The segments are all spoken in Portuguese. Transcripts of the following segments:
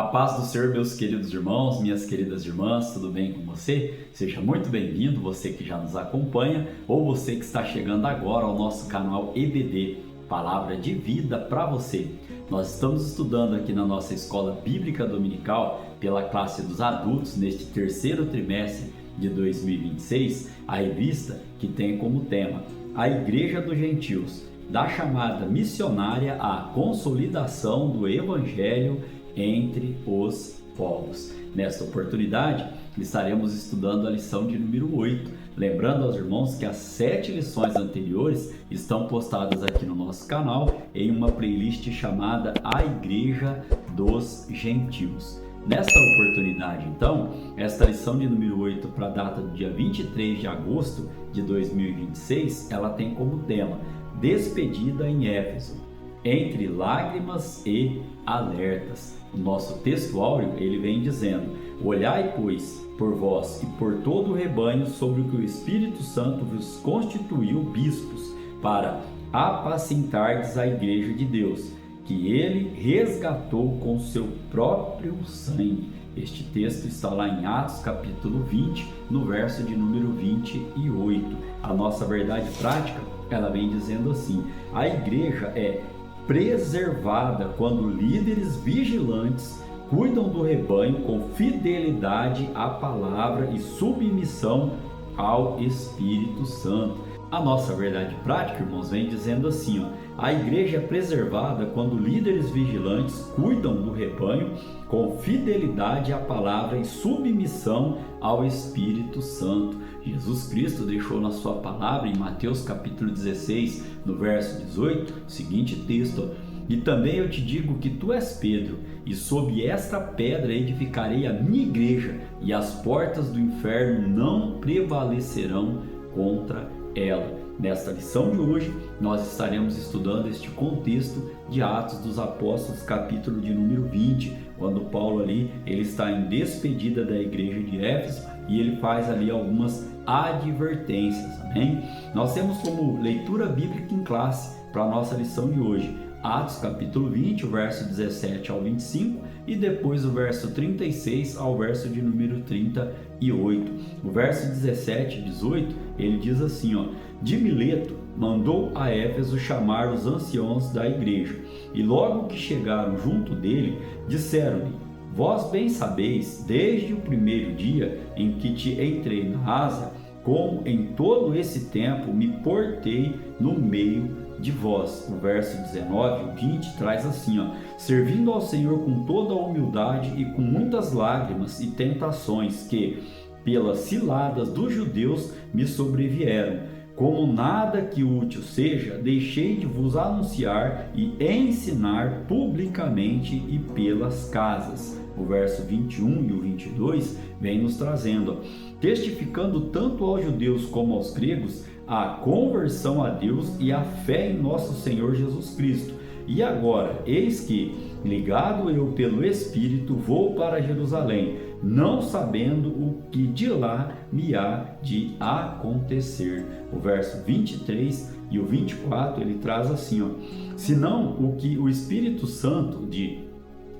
paz do Senhor, meus queridos irmãos, minhas queridas irmãs, tudo bem com você? Seja muito bem-vindo, você que já nos acompanha ou você que está chegando agora ao nosso canal EBD, Palavra de Vida para você. Nós estamos estudando aqui na nossa Escola Bíblica Dominical, pela classe dos adultos, neste terceiro trimestre de 2026, a revista que tem como tema A Igreja dos Gentios, da chamada missionária à consolidação do Evangelho entre os povos. Nesta oportunidade, estaremos estudando a lição de número 8, lembrando aos irmãos que as 7 lições anteriores estão postadas aqui no nosso canal em uma playlist chamada A Igreja dos Gentios. Nesta oportunidade, então, esta lição de número 8 para a data do dia 23 de agosto de 2026, ela tem como tema Despedida em Éfeso, entre lágrimas e alertas. O nosso texto áureo, ele vem dizendo: olhai, pois, por vós e por todo o rebanho sobre o que o Espírito Santo vos constituiu bispos, para apacentardes a igreja de Deus, que ele resgatou com seu próprio sangue. Este texto está lá em Atos capítulo 20, no verso de número 28. A nossa verdade prática, ela vem dizendo assim: a igreja é preservada quando líderes vigilantes cuidam do rebanho com fidelidade à palavra e submissão ao Espírito Santo. A nossa verdade prática, irmãos, vem dizendo assim, a igreja é preservada quando líderes vigilantes cuidam do rebanho com fidelidade à palavra e submissão ao Espírito Santo. Jesus Cristo deixou na sua palavra em Mateus capítulo 16, no verso 18, o seguinte texto: e também eu te digo que tu és Pedro, e sob esta pedra edificarei a minha igreja, e as portas do inferno não prevalecerão contra ela. Nesta lição de hoje, nós estaremos estudando este contexto de Atos dos Apóstolos, capítulo de número 20, quando Paulo ali, ele está em despedida da igreja de Éfeso e ele faz ali algumas advertências, amém? Nós temos como leitura bíblica em classe para a nossa lição de hoje, Atos capítulo 20, o verso 17 ao 25 e depois o verso 36 ao verso de número 38. O verso 17 e 18, ele diz assim, de Mileto mandou a Éfeso chamar os anciãos da igreja, e logo que chegaram junto dele, disseram-lhe: vós bem sabeis, desde o primeiro dia em que te entrei na Ásia, como em todo esse tempo me portei no meio de vós. O verso 19 e 20 traz assim, servindo ao Senhor com toda a humildade e com muitas lágrimas e tentações que, pelas ciladas dos judeus, me sobrevieram. Como nada que útil seja, deixei de vos anunciar e ensinar publicamente e pelas casas. O verso 21 e o 22 vem nos trazendo, testificando tanto aos judeus como aos gregos a conversão a Deus e a fé em nosso Senhor Jesus Cristo. E agora, eis que, ligado eu pelo Espírito, vou para Jerusalém, não sabendo o que de lá me há de acontecer. O verso 23 e o 24, ele traz assim, senão o que o Espírito Santo de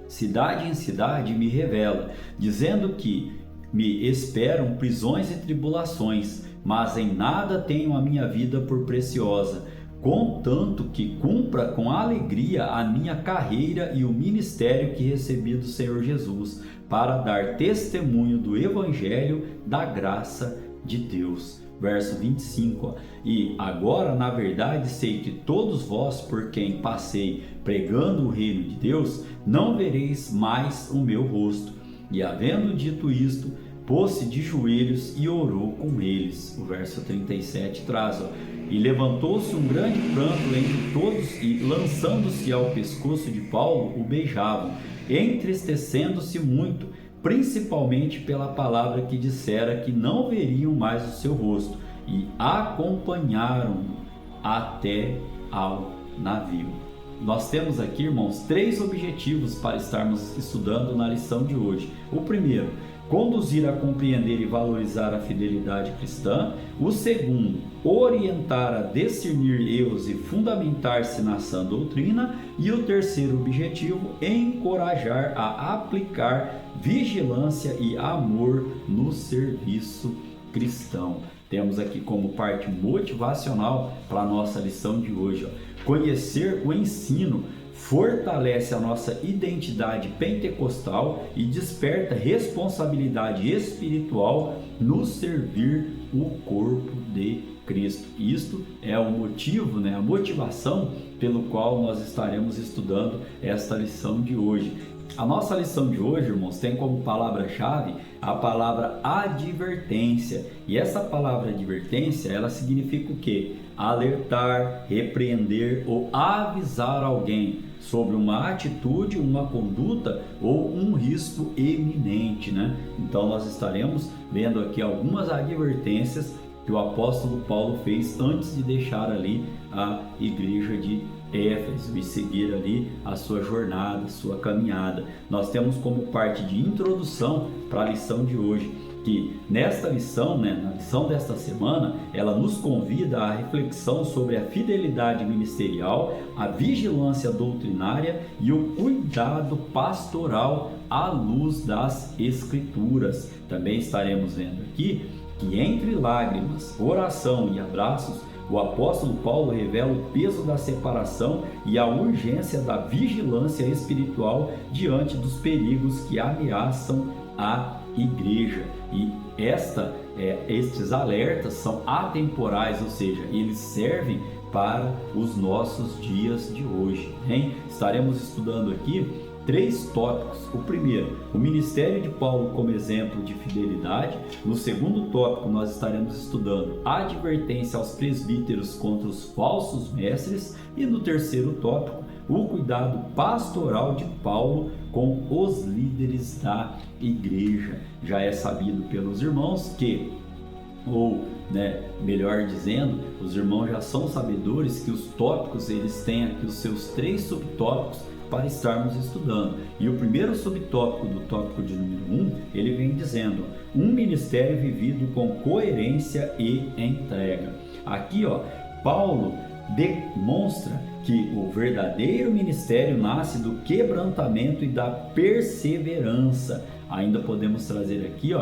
cidade em cidade me revela, dizendo que me esperam prisões e tribulações, mas em nada tenho a minha vida por preciosa, contanto que cumpra com alegria a minha carreira e o ministério que recebi do Senhor Jesus, para dar testemunho do Evangelho da graça de Deus. Verso 25, e agora na verdade sei que todos vós por quem passei pregando o reino de Deus, não vereis mais o meu rosto. E havendo dito isto, pôs-se de joelhos e orou com eles. O verso 37 traz, e levantou-se um grande pranto entre todos e, lançando-se ao pescoço de Paulo, o beijavam, entristecendo-se muito, principalmente pela palavra que dissera que não veriam mais o seu rosto, e acompanharam-no até ao navio. nós temos aqui, irmãos, 3 objetivos para estarmos estudando na lição de hoje. O primeiro, conduzir a compreender e valorizar a fidelidade cristã. O segundo, orientar a discernir erros e fundamentar-se na sã doutrina. E o terceiro objetivo, encorajar a aplicar vigilância e amor no serviço cristão. Temos aqui como parte motivacional para a nossa lição de hoje, conhecer o ensino fortalece a nossa identidade pentecostal e desperta responsabilidade espiritual no servir o corpo de Cristo. Isto é o motivo, a motivação pelo qual nós estaremos estudando esta lição de hoje. A nossa lição de hoje, irmãos, tem como palavra-chave a palavra advertência. E essa palavra advertência, ela significa o quê? Alertar, repreender ou avisar alguém sobre uma atitude, uma conduta ou um risco iminente, Então nós estaremos vendo aqui algumas advertências que o apóstolo Paulo fez antes de deixar ali a igreja de Éfeso e seguir ali a sua jornada, a sua caminhada. Nós temos como parte de introdução para a lição de hoje, que nesta lição, na lição desta semana, ela nos convida à reflexão sobre a fidelidade ministerial, a vigilância doutrinária e o cuidado pastoral à luz das Escrituras. Também estaremos vendo aqui que entre lágrimas, oração e abraços, o apóstolo Paulo revela o peso da separação e a urgência da vigilância espiritual diante dos perigos que ameaçam a igreja. E estes alertas são atemporais, ou seja, eles servem para os nossos dias de hoje. Estaremos estudando aqui 3 tópicos. O primeiro, o ministério de Paulo como exemplo de fidelidade. No segundo tópico, nós estaremos estudando a advertência aos presbíteros contra os falsos mestres. E no terceiro tópico, o cuidado pastoral de Paulo com os líderes da igreja. Já é sabido pelos irmãos que, melhor dizendo, os irmãos já são sabedores que os tópicos, eles têm aqui os seus 3 subtópicos para estarmos estudando. E o primeiro subtópico do tópico de número 1, ele vem dizendo: um ministério vivido com coerência e entrega. Aqui, Paulo demonstra que o verdadeiro ministério nasce do quebrantamento e da perseverança. Ainda podemos trazer aqui,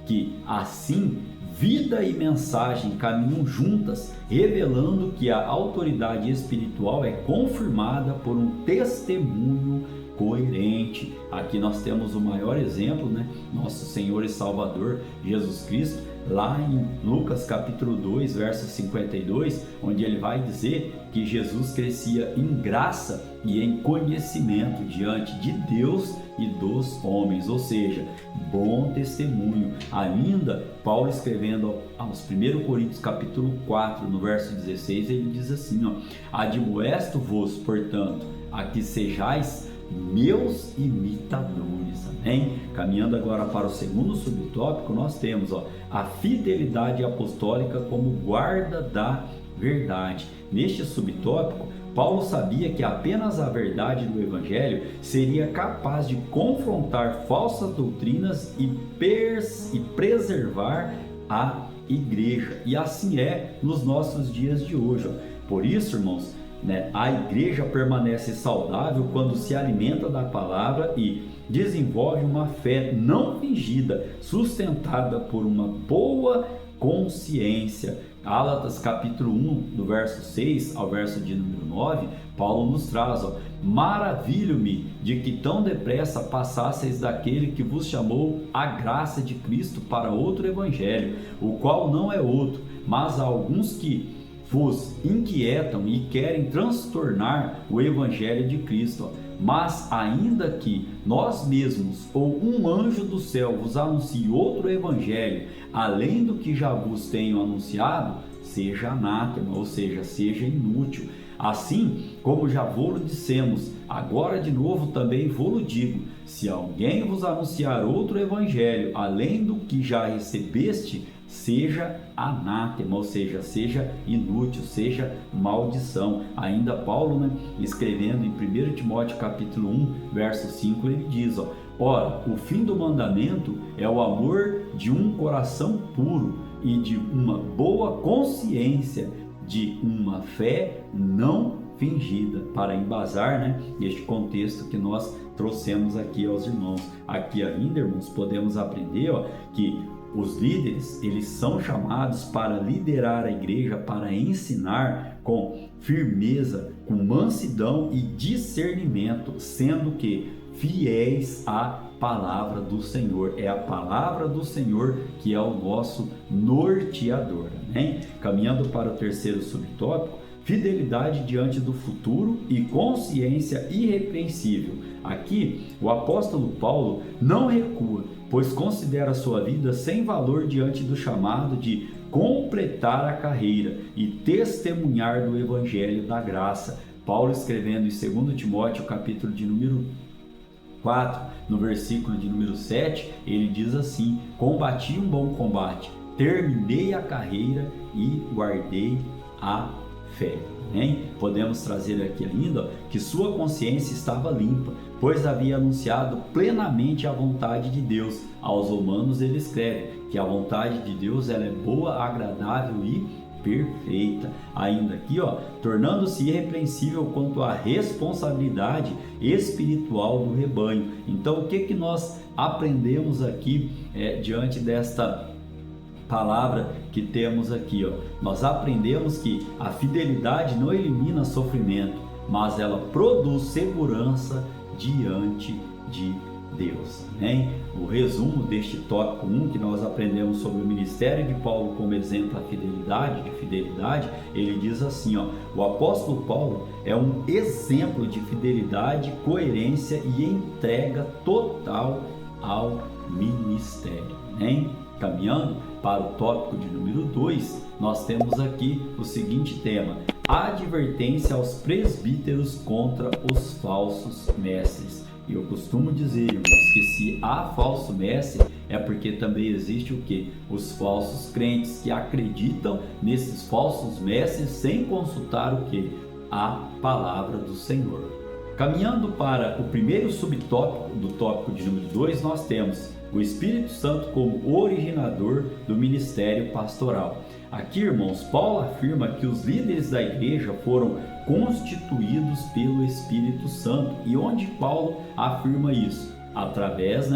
que assim vida e mensagem caminham juntas, revelando que a autoridade espiritual é confirmada por um testemunho coerente. Aqui nós temos o maior exemplo, nosso Senhor e Salvador Jesus Cristo, lá em Lucas capítulo 2, verso 52, onde ele vai dizer que Jesus crescia em graça e em conhecimento diante de Deus e dos homens, ou seja, bom testemunho. Ainda, Paulo escrevendo aos 1 Coríntios capítulo 4, no verso 16, ele diz assim, admoesto-vos, portanto, a que sejais meus imitadores, amém? Caminhando agora para o segundo subtópico, nós temos a fidelidade apostólica como guarda da verdade. Neste subtópico, Paulo sabia que apenas a verdade do Evangelho seria capaz de confrontar falsas doutrinas e preservar a igreja. E assim é nos nossos dias de hoje. Por isso, irmãos, a igreja permanece saudável quando se alimenta da palavra e desenvolve uma fé não fingida, sustentada por uma boa consciência. Gálatas capítulo 1, do verso 6 ao verso de número 9, Paulo nos traz, maravilho-me de que tão depressa passasseis daquele que vos chamou a graça de Cristo para outro evangelho, o qual não é outro, mas há alguns que vos inquietam e querem transtornar o evangelho de Cristo. Mas ainda que nós mesmos ou um anjo do céu vos anuncie outro evangelho, além do que já vos tenho anunciado, seja anátema, ou seja, seja inútil. Assim como já vos dissemos, agora de novo também vos digo, se alguém vos anunciar outro evangelho, além do que já recebeste, seja anátema, ou seja, seja inútil, seja maldição. Ainda Paulo, escrevendo em 1 Timóteo capítulo 1, verso 5, ele diz, ora, o fim do mandamento é o amor de um coração puro e de uma boa consciência, de uma fé não fingida, para embasar este contexto que nós trouxemos aqui aos irmãos. Aqui ainda, irmãos, podemos aprender que os líderes, eles são chamados para liderar a igreja, para ensinar com firmeza, com mansidão e discernimento, sendo que fiéis à palavra do Senhor. É a palavra do Senhor que é o nosso norteador, Caminhando para o terceiro subtópico, fidelidade diante do futuro e consciência irrepreensível. Aqui, o apóstolo Paulo não recua, pois considera sua vida sem valor diante do chamado de completar a carreira e testemunhar do evangelho da graça. Paulo, escrevendo em 2 Timóteo, capítulo de número 4, no versículo de número 7, ele diz assim: combati um bom combate, terminei a carreira e guardei a fé. Podemos trazer aqui ainda que sua consciência estava limpa, pois havia anunciado plenamente a vontade de Deus. Aos Romanos ele escreve que a vontade de Deus ela é boa, agradável e perfeita. Ainda aqui, tornando-se irrepreensível quanto à responsabilidade espiritual do rebanho. Então, o que nós aprendemos aqui diante desta palavra que temos aqui? Nós aprendemos que a fidelidade não elimina sofrimento, mas ela produz segurança diante de Deus. O resumo deste tópico 1 que nós aprendemos sobre o ministério de Paulo como exemplo de fidelidade, ele diz assim, o apóstolo Paulo é um exemplo de fidelidade, coerência e entrega total ao ministério. Caminhando para o tópico de número 2, nós temos aqui o seguinte tema: advertência aos presbíteros contra os falsos mestres. E eu costumo dizer, irmãos, que se há falso mestre, é porque também existe o quê? Os falsos crentes, que acreditam nesses falsos mestres sem consultar o quê? A palavra do Senhor. Caminhando para o primeiro subtópico do tópico de número 2, nós temos o Espírito Santo como originador do ministério pastoral. Aqui, irmãos, Paulo afirma que os líderes da igreja foram constituídos pelo Espírito Santo. E onde Paulo afirma isso? Através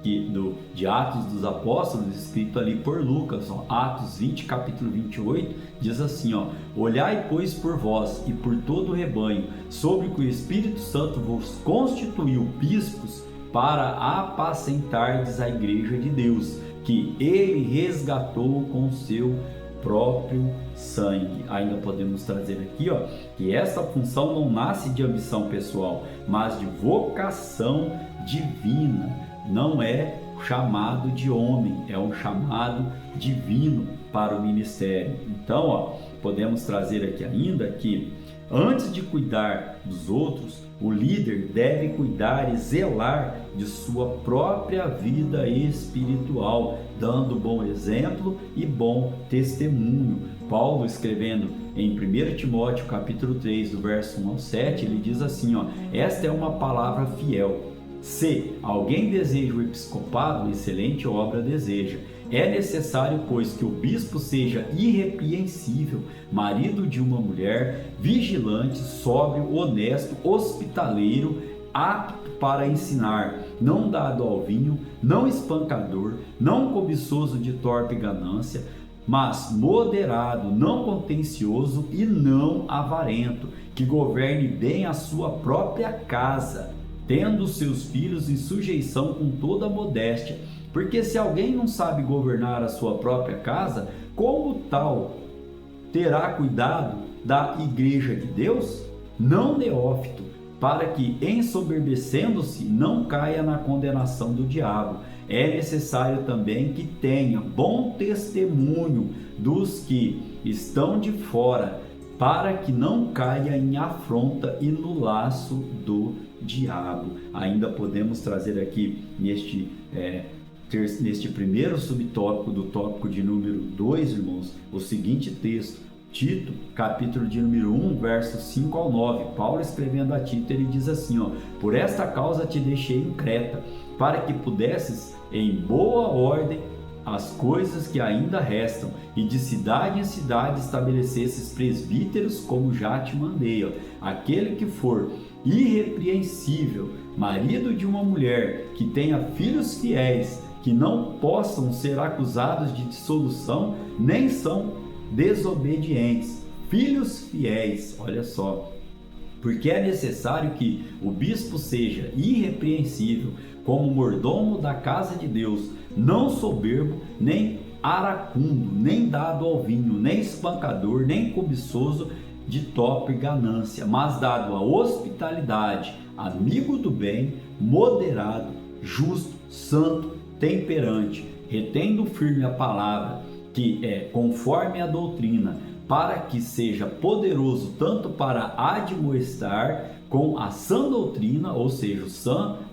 de Atos dos Apóstolos, escrito ali por Lucas, Atos 20, capítulo 28, diz assim, olhai, pois, por vós e por todo o rebanho, sobre que o Espírito Santo vos constituiu bispos, para apacentardes a igreja de Deus, que ele resgatou com seu próprio sangue. Ainda podemos trazer aqui, que essa função não nasce de ambição pessoal, mas de vocação divina. Não é chamado de homem, é um chamado divino para o ministério. Então, podemos trazer aqui ainda que antes de cuidar dos outros, o líder deve cuidar e zelar de sua própria vida espiritual, dando bom exemplo e bom testemunho. Paulo, escrevendo em 1 Timóteo capítulo 3, do verso 1 ao 7, ele diz assim, esta é uma palavra fiel. Se alguém deseja o episcopado, excelente obra deseja. É necessário, pois, que o bispo seja irrepreensível, marido de uma mulher, vigilante, sóbrio, honesto, hospitaleiro, apto para ensinar, não dado ao vinho, não espancador, não cobiçoso de torpe ganância, mas moderado, não contencioso e não avarento, que governe bem a sua própria casa, tendo seus filhos em sujeição com toda a modéstia. Porque se alguém não sabe governar a sua própria casa, como tal terá cuidado da igreja de Deus? Não neófito, para que, ensoberbecendo-se, não caia na condenação do diabo. É necessário também que tenha bom testemunho dos que estão de fora, para que não caia em afronta e no laço do diabo. Ainda podemos trazer aqui neste neste primeiro subtópico do tópico de número 2, irmãos, o seguinte texto, Tito, capítulo de número 1, versos 5 ao 9. Paulo escrevendo a Tito, ele diz assim, por esta causa te deixei em Creta, para que pudesses em boa ordem as coisas que ainda restam, e de cidade em cidade estabelecesses presbíteros, como já te mandei. Aquele que for irrepreensível, marido de uma mulher, que tenha filhos fiéis, que não possam ser acusados de dissolução, nem são desobedientes, filhos fiéis, olha só, porque é necessário que o bispo seja irrepreensível, como mordomo da casa de Deus, não soberbo, nem aracundo, nem dado ao vinho, nem espancador, nem cobiçoso de torpe ganância, mas dado à hospitalidade, amigo do bem, moderado, justo, santo, temperante, retendo firme a palavra, que é conforme a doutrina, para que seja poderoso tanto para admoestar com a sã doutrina, ou seja,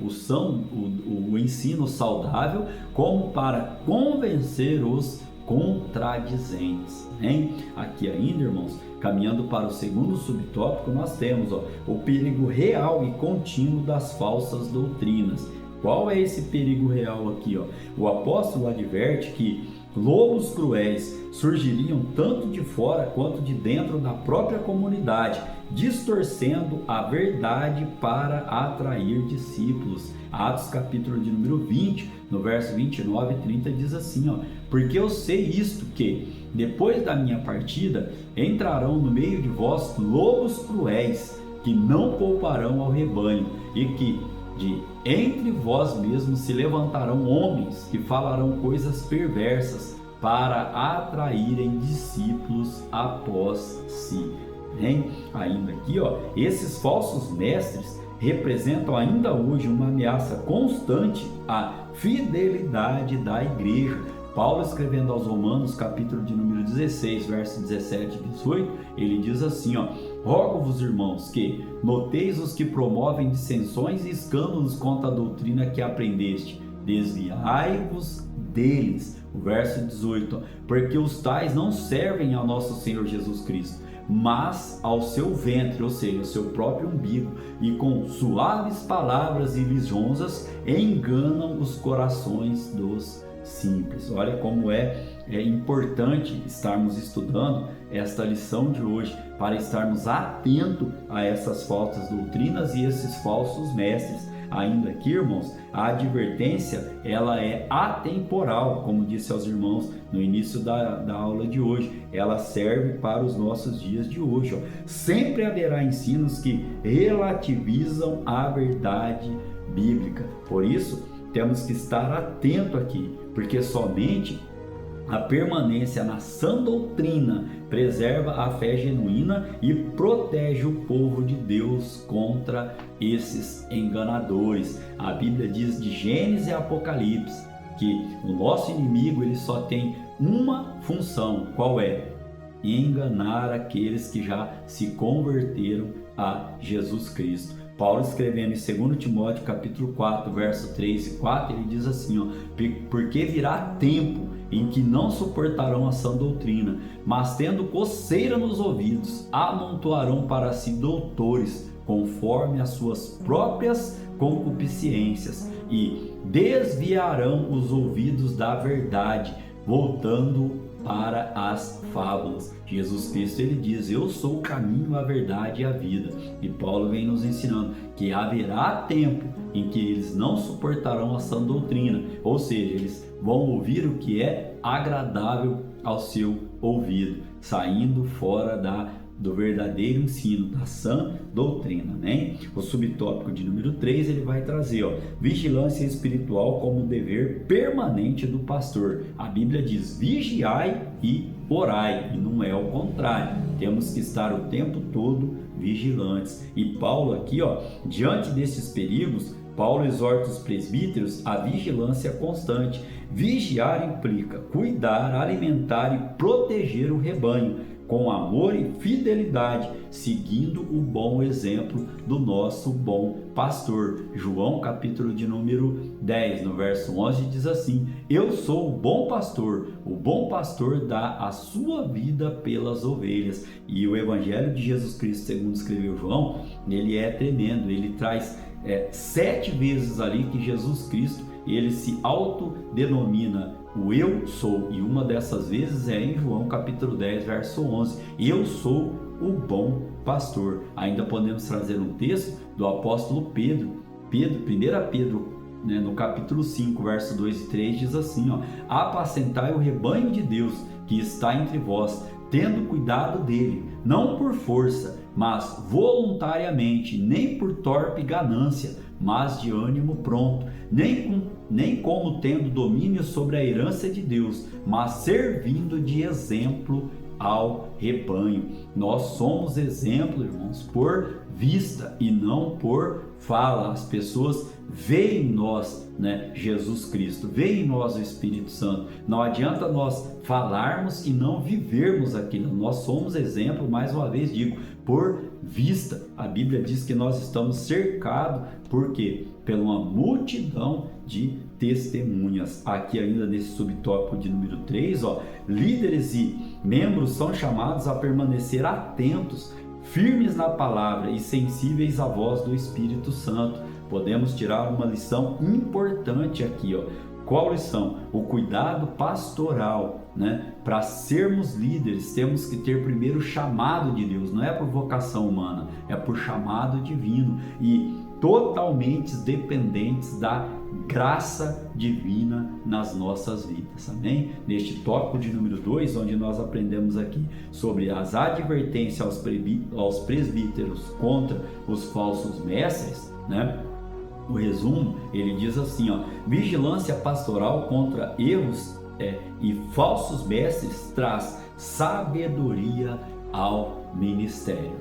o ensino saudável, como para convencer os contradizentes. Hein? Aqui ainda, irmãos, caminhando para o segundo subtópico, nós temos o perigo real e contínuo das falsas doutrinas. Qual é esse perigo real aqui? O apóstolo adverte que lobos cruéis surgiriam tanto de fora quanto de dentro da própria comunidade, distorcendo a verdade para atrair discípulos. Atos capítulo de número 20, no verso 29 e 30 diz assim, porque eu sei isto, que depois da minha partida entrarão no meio de vós lobos cruéis, que não pouparão ao rebanho, e que de entre vós mesmos se levantarão homens que falarão coisas perversas para atraírem discípulos após si. Hein? Ainda aqui, esses falsos mestres representam ainda hoje uma ameaça constante à fidelidade da igreja. Paulo, escrevendo aos Romanos, capítulo de número 16, versos 17 e 18, ele diz assim, rogo-vos, irmãos, que noteis os que promovem dissensões e escândalos contra a doutrina que aprendeste, desviai-vos deles. O verso 18, porque os tais não servem ao nosso Senhor Jesus Cristo, mas ao seu ventre, ou seja, ao seu próprio umbigo, e com suaves palavras e lisonjas enganam os corações dos simples. Olha como é importante estarmos estudando esta lição de hoje, para estarmos atentos a essas falsas doutrinas e esses falsos mestres. Ainda aqui, irmãos, a advertência ela é atemporal, como disse aos irmãos no início da aula de hoje. Ela serve para os nossos dias de hoje. Sempre haverá ensinos que relativizam a verdade bíblica. Por isso, temos que estar atento aqui, porque somente a permanência na sã doutrina preserva a fé genuína e protege o povo de Deus contra esses enganadores. A Bíblia diz de Gênesis e Apocalipse que o nosso inimigo ele só tem uma função, qual é? Enganar aqueles que já se converteram a Jesus Cristo. Paulo, escrevendo em 2 Timóteo capítulo 4, verso 3 e 4, ele diz assim, porque virá tempo em que não suportarão a sã doutrina, mas tendo coceira nos ouvidos, amontoarão para si doutores, conforme as suas próprias concupiscências, e desviarão os ouvidos da verdade, voltando para as fábulas. Jesus Cristo ele diz, eu sou o caminho, a verdade e a vida. E Paulo vem nos ensinando que haverá tempo em que eles não suportarão a sã doutrina, ou seja, eles vão ouvir o que é agradável ao seu ouvido, saindo fora do verdadeiro ensino, da sã doutrina, né? O subtópico de número 3, ele vai trazer, vigilância espiritual como dever permanente do pastor. A Bíblia diz, vigiai e orai, e não é o contrário. Temos que estar o tempo todo vigilantes. E Paulo aqui, diante desses perigos, Paulo exorta os presbíteros à vigilância constante. Vigiar implica cuidar, alimentar e proteger o rebanho, com amor e fidelidade, seguindo o bom exemplo do nosso bom pastor. João, capítulo de número 10, no verso 11, diz assim: eu sou o bom pastor dá a sua vida pelas ovelhas. E o Evangelho de Jesus Cristo, segundo escreveu João, ele é tremendo, ele traz 7 vezes ali que Jesus Cristo, ele se autodenomina o eu sou, e uma dessas vezes é em João capítulo 10, verso 11, eu sou o bom pastor. Ainda podemos trazer um texto do apóstolo Pedro, 1 Pedro, no capítulo 5, verso 2 e 3, diz assim, apacentai o rebanho de Deus que está entre vós, tendo cuidado dele, não por força, mas voluntariamente, nem por torpe ganância, mas de ânimo pronto, nem como tendo domínio sobre a herança de Deus, mas servindo de exemplo ao rebanho. Nós somos exemplo, irmãos, por vista e não por fala. As pessoas veem em nós, Jesus Cristo, veem em nós o Espírito Santo. Não adianta nós falarmos e não vivermos aquilo. Nós somos exemplo, mais uma vez digo, por vista. A Bíblia diz que nós estamos cercados, por quê? Por uma multidão de testemunhas. Aqui ainda nesse subtópico de número 3, líderes e membros são chamados a permanecer atentos, firmes na palavra e sensíveis à voz do Espírito Santo. Podemos tirar uma lição importante aqui, Qual lição? O cuidado pastoral, Para sermos líderes, temos que ter primeiro o chamado de Deus, não é por vocação humana, é por chamado divino e totalmente dependentes da graça divina nas nossas vidas, amém? Neste tópico de número 2, onde nós aprendemos aqui sobre as advertências aos presbíteros contra os falsos mestres, O resumo, ele diz assim, vigilância pastoral contra erros e falsos mestres traz sabedoria ao ministério,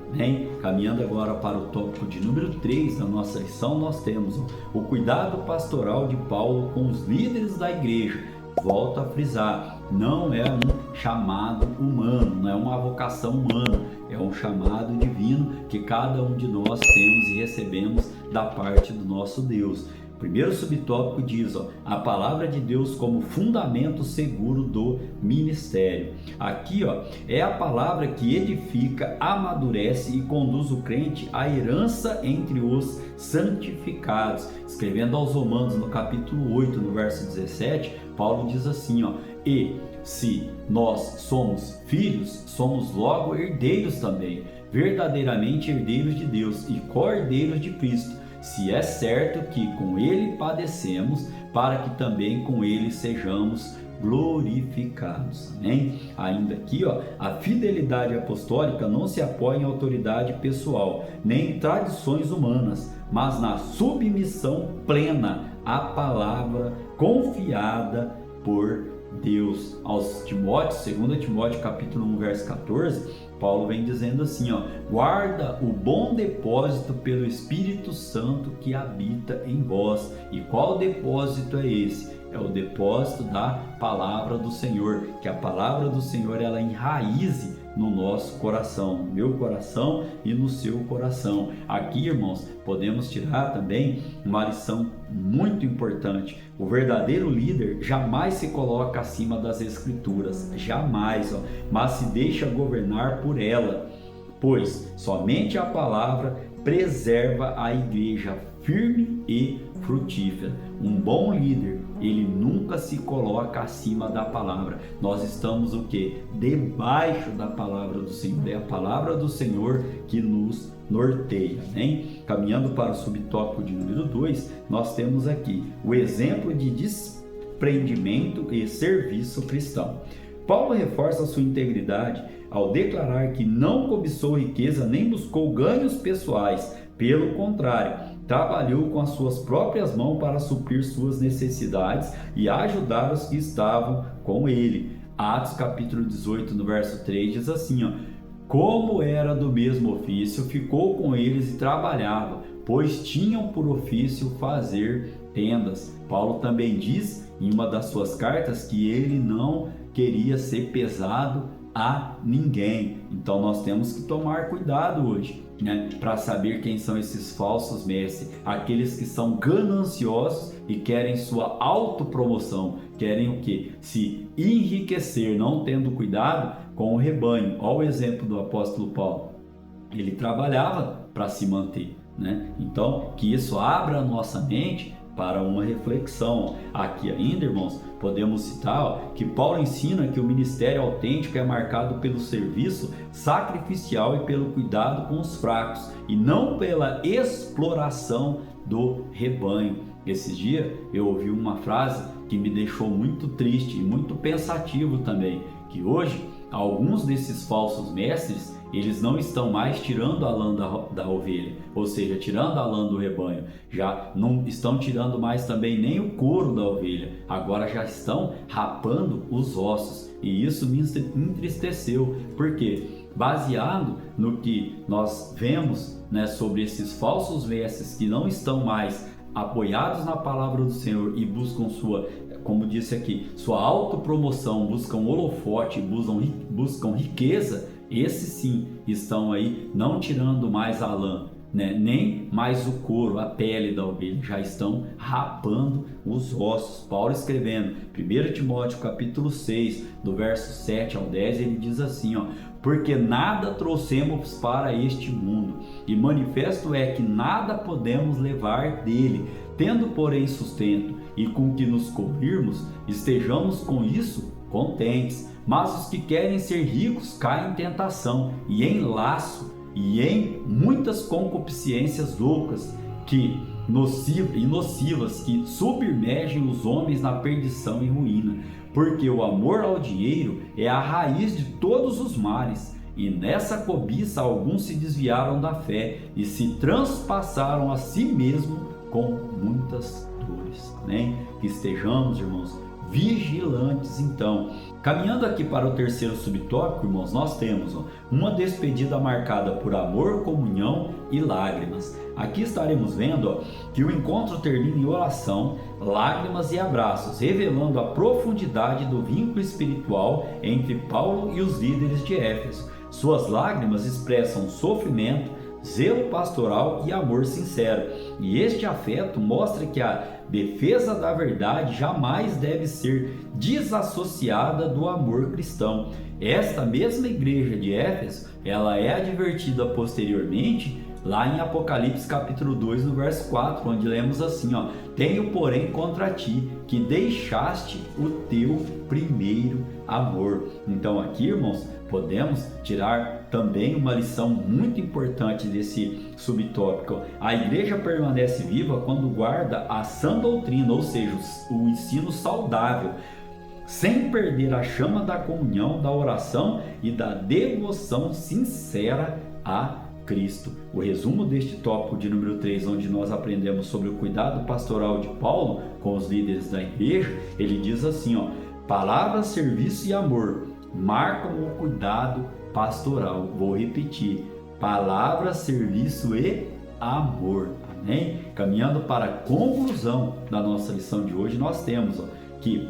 Caminhando agora para o tópico de número 3 da nossa lição, nós temos o cuidado pastoral de Paulo com os líderes da igreja. Volto a frisar, não é um chamado humano, não é uma vocação humana, é um chamado divino que cada um de nós temos e recebemos da parte do nosso Deus. O primeiro subtópico diz, a palavra de Deus como fundamento seguro do ministério. Aqui, é a palavra que edifica, amadurece e conduz o crente à herança entre os santificados. Escrevendo aos Romanos, no capítulo 8, no verso 17, Paulo diz assim, e se nós somos filhos, somos logo herdeiros também, verdadeiramente herdeiros de Deus e co-herdeiros de Cristo, se é certo que com ele padecemos, para que também com ele sejamos glorificados. Amém? Ainda aqui, a fidelidade apostólica não se apoia em autoridade pessoal, nem em tradições humanas, mas na submissão plena à palavra confiada por Deus. Aos Timóteos, 2 Timóteo capítulo 1, verso 14, Paulo vem dizendo assim, guarda o bom depósito pelo Espírito Santo que habita em vós. E qual depósito é esse? É o depósito da palavra do Senhor, que a palavra do Senhor ela enraize no nosso coração, no meu coração e no seu coração. Aqui, irmãos, podemos tirar também uma lição muito importante. O verdadeiro líder jamais se coloca acima das Escrituras, jamais, mas se deixa governar por ela, pois somente a palavra preserva a igreja firme e frutífera. Um bom líder, ele nunca se coloca acima da palavra. Nós estamos o quê? Debaixo da palavra do Senhor. É a palavra do Senhor que nos norteia, Caminhando para o subtópico de número 2, nós temos aqui o exemplo de desprendimento e serviço cristão. Paulo reforça sua integridade ao declarar que não cobiçou riqueza nem buscou ganhos pessoais. Pelo contrário, trabalhou com as suas próprias mãos para suprir suas necessidades e ajudar os que estavam com ele. Atos capítulo 18, no verso 3, diz assim, como era do mesmo ofício, ficou com eles e trabalhava, pois tinham por ofício fazer tendas. Paulo também diz em uma das suas cartas que ele não queria ser pesado a ninguém. Então nós temos que tomar cuidado hoje, né, para saber quem são esses falsos mestres, aqueles que são gananciosos e querem sua autopromoção, querem o quê? Se enriquecer, não tendo cuidado com o rebanho. Olha o exemplo do apóstolo Paulo, ele trabalhava para se manter, né? Então que isso abra a nossa mente para uma reflexão. Aqui ainda, irmãos, podemos citar que Paulo ensina que o ministério autêntico é marcado pelo serviço sacrificial e pelo cuidado com os fracos, e não pela exploração do rebanho. Esses dias eu ouvi uma frase que me deixou muito triste e muito pensativo também, que hoje alguns desses falsos mestres, eles não estão mais tirando a lã da ovelha, ou seja, tirando a lã do rebanho, já não estão tirando mais também nem o couro da ovelha, agora já estão rapando os ossos, e isso me entristeceu, porque baseado no que nós vemos, né, sobre esses falsos mestres que não estão mais apoiados na palavra do Senhor e buscam sua, como disse aqui, sua autopromoção, buscam holofote, buscam riqueza, esses sim estão aí não tirando mais a lã, né, nem mais o couro, a pele da ovelha, já estão rapando os ossos. Paulo escrevendo 1 Timóteo capítulo 6, do verso 7 ao 10, ele diz assim, ó: porque nada trouxemos para este mundo, e manifesto é que nada podemos levar dele, tendo porém sustento, e com que nos cobrirmos, estejamos com isso contentes. Mas os que querem ser ricos caem em tentação e em laço e em muitas concupiscências loucas nocivas que submergem os homens na perdição e ruína. Porque o amor ao dinheiro é a raiz de todos os males, e nessa cobiça alguns se desviaram da fé e se transpassaram a si mesmo com muitas dores. Amém? Que estejamos, irmãos, vigilantes. Então, caminhando aqui para o terceiro subtópico, irmãos, nós temos uma despedida marcada por amor, comunhão e lágrimas. Aqui estaremos vendo que o encontro termina em oração, lágrimas e abraços, revelando a profundidade do vínculo espiritual entre Paulo e os líderes de Éfeso. Suas lágrimas expressam sofrimento, zelo pastoral e amor sincero. E este afeto mostra que a defesa da verdade jamais deve ser desassociada do amor cristão. Esta mesma igreja de Éfeso, ela é advertida posteriormente lá em Apocalipse capítulo 2, no verso 4, onde lemos assim, ó: tenho porém contra ti que deixaste o teu primeiro amor. Então aqui, irmãos, podemos tirar também uma lição muito importante desse subtópico. A igreja permanece viva quando guarda a sã doutrina, ou seja, o ensino saudável, sem perder a chama da comunhão, da oração e da devoção sincera a Cristo. O resumo deste tópico de número 3, onde nós aprendemos sobre o cuidado pastoral de Paulo com os líderes da igreja, ele diz assim, ó: palavra, serviço e amor marcam o cuidado pastoral. Vou repetir: palavra, serviço e amor. Amém? Caminhando para a conclusão da nossa lição de hoje, nós temos que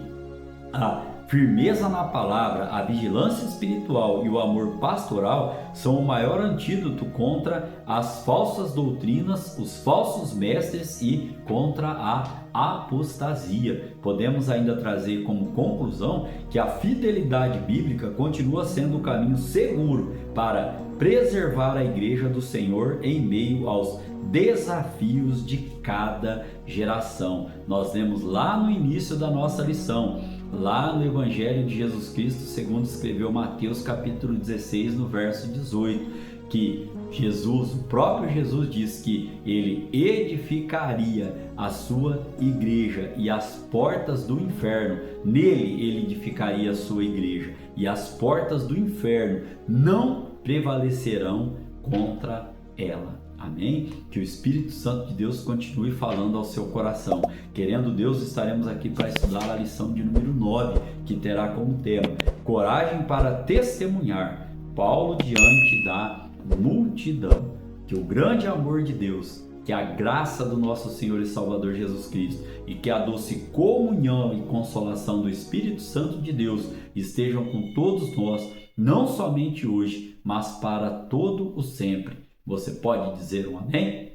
a firmeza na palavra, a vigilância espiritual e o amor pastoral são o maior antídoto contra as falsas doutrinas, os falsos mestres e contra a apostasia. Podemos ainda trazer como conclusão que a fidelidade bíblica continua sendo o caminho seguro para preservar a igreja do Senhor em meio aos desafios de cada geração. Nós vemos lá no início da nossa lição, lá no Evangelho de Jesus Cristo, segundo escreveu Mateus capítulo 16, no verso 18, que Jesus, o próprio Jesus, diz que ele edificaria a sua igreja e as portas do inferno, nele ele edificaria a sua igreja e as portas do inferno não prevalecerão contra ela. Amém? Que o Espírito Santo de Deus continue falando ao seu coração. Querendo Deus, estaremos aqui para estudar a lição de número 9, que terá como tema coragem para testemunhar. Paulo diante da multidão. Que o grande amor de Deus, que a graça do nosso Senhor e Salvador Jesus Cristo e que a doce comunhão e consolação do Espírito Santo de Deus estejam com todos nós, não somente hoje, mas para todo o sempre. Você pode dizer um amém?